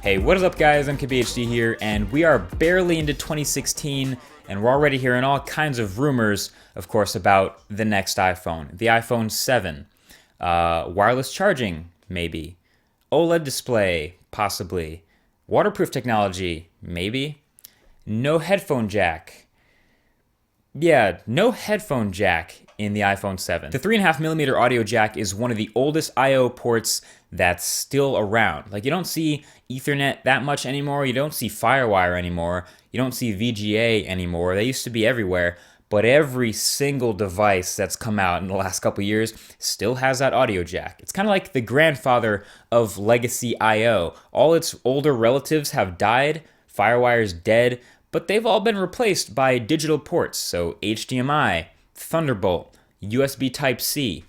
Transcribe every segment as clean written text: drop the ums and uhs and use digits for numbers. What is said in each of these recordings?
Hey, what is up guys? I'm KBHD here, and we are barely into 2016, and we're already hearing all kinds of rumors, of course, about the next iPhone. The iPhone 7. Wireless charging, maybe. OLED display, possibly. Waterproof technology, maybe. No headphone jack. Yeah, no headphone jack in the iPhone 7. The 3.5mm audio jack is one of the oldest I/O ports that's still around. Like, you don't see Ethernet that much anymore, you don't see Firewire anymore, you don't see VGA anymore. They used to be everywhere, but every single device that's come out in the last couple years still has that audio jack. It's kind of like the grandfather of legacy I/O. All its older relatives have died, Firewire's dead, but they've all been replaced by digital ports, so HDMI, Thunderbolt, USB Type-C,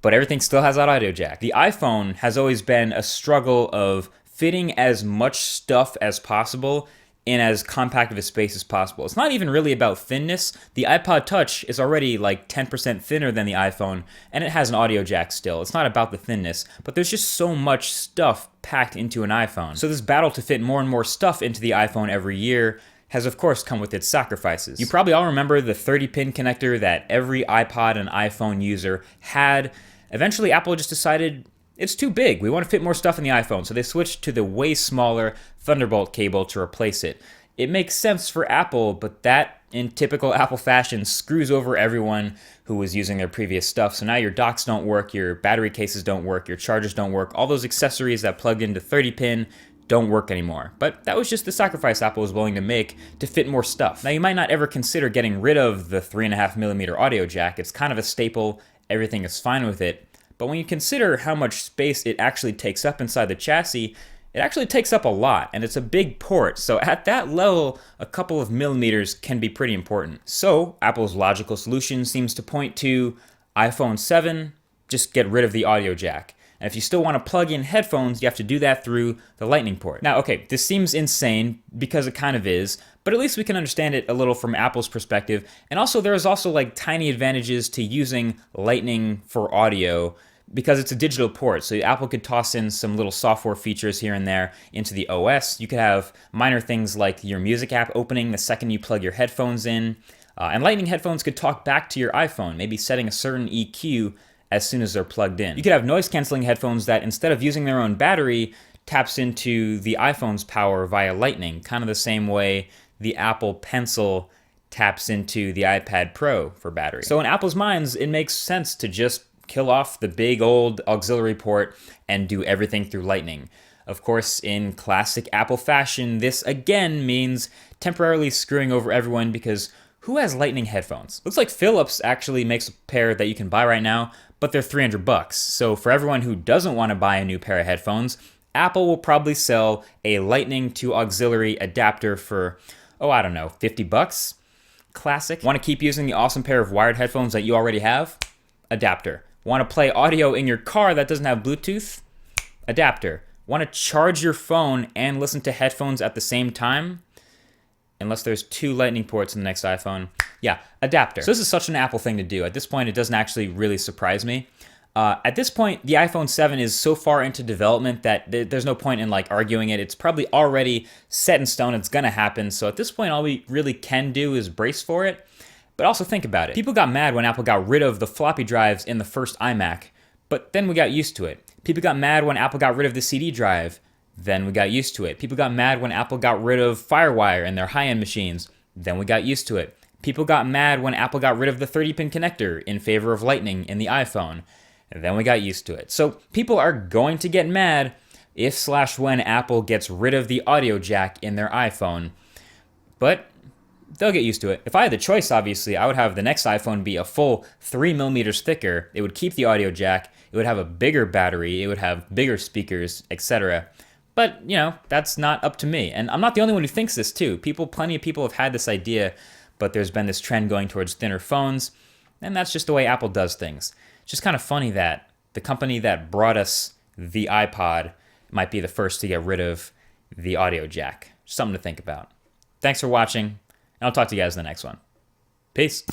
but everything still has that audio jack. The iPhone has always been a struggle of fitting as much stuff as possible in as compact of a space as possible. It's not even really about thinness. The iPod Touch is already like 10% thinner than the iPhone, and it has an audio jack still. It's not about the thinness, but there's just so much stuff packed into an iPhone. So this battle to fit more and more stuff into the iPhone every year has of course come with its sacrifices. You probably all remember the 30-pin connector that every iPod and iPhone user had. Eventually Apple just decided it's too big. We want to fit more stuff in the iPhone, so they switched to the way smaller Thunderbolt cable to replace it. It makes sense for Apple, but that, in typical Apple fashion, screws over everyone who was using their previous stuff. So now your docks don't work, your battery cases don't work, your chargers don't work, all those accessories that plugged into 30-pin don't work anymore. But that was just the sacrifice Apple was willing to make to fit more stuff. Now you might not ever consider getting rid of the 3.5mm audio jack. It's kind of a staple, everything is fine with it. But when you consider how much space it actually takes up inside the chassis, it actually takes up a lot, and it's a big port, so at that level, a couple of millimeters can be pretty important. So Apple's logical solution seems to point to iPhone 7, just get rid of the audio jack. And if you still want to plug in headphones, you have to do that through the Lightning port. Now, okay, this seems insane because it kind of is, but at least we can understand it a little from Apple's perspective. And also, there's also like tiny advantages to using Lightning for audio because it's a digital port. So Apple could toss in some little software features here and there into the OS. You could have minor things like your music app opening the second you plug your headphones in. And Lightning headphones could talk back to your iPhone, maybe setting a certain EQ as soon as they're plugged in. You could have noise-canceling headphones that, instead of using their own battery, taps into the iPhone's power via Lightning, kind of the same way the Apple Pencil taps into the iPad Pro for battery. So in Apple's minds, it makes sense to just kill off the big old auxiliary port and do everything through Lightning. Of course, in classic Apple fashion, this again means temporarily screwing over everyone because who has Lightning headphones? Looks like Philips actually makes a pair that you can buy right now, but they're $300. So for everyone who doesn't want to buy a new pair of headphones, Apple will probably sell a Lightning to auxiliary adapter for, oh, I don't know, $50? Classic. Want to keep using the awesome pair of wired headphones that you already have? Adapter. Want to play audio in your car that doesn't have Bluetooth? Adapter. Want to charge your phone and listen to headphones at the same time? Unless there's two Lightning ports in the next iPhone. Yeah, adapter. So this is such an Apple thing to do. At this point, it doesn't actually really surprise me. At this point, the iPhone 7 is so far into development that there's no point in like arguing it. It's probably already set in stone. It's gonna happen. So at this point, all we really can do is brace for it. But also think about it. People got mad when Apple got rid of the floppy drives in the first iMac, but then we got used to it. People got mad when Apple got rid of the CD drive. Then we got used to it. People got mad when Apple got rid of Firewire in their high-end machines. Then we got used to it. People got mad when Apple got rid of the 30-pin connector in favor of Lightning in the iPhone. And then we got used to it. So people are going to get mad if/when Apple gets rid of the audio jack in their iPhone. But they'll get used to it. If I had the choice, obviously, I would have the next iPhone be a full 3mm thicker. It would keep the audio jack. It would have a bigger battery. It would have bigger speakers, etc. But, you know, that's not up to me. And I'm not the only one who thinks this, too. Plenty of people have had this idea, but there's been this trend going towards thinner phones, and that's just the way Apple does things. It's just kind of funny that the company that brought us the iPod might be the first to get rid of the audio jack. Something to think about. Thanks for watching, and I'll talk to you guys in the next one. Peace.